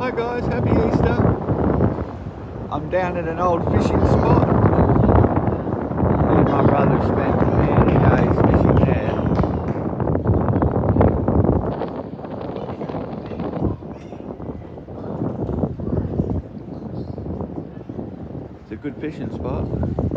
Hi guys, happy Easter. I'm down at an old fishing spot. Me and my brother have spent many days fishing there. It's a good fishing spot.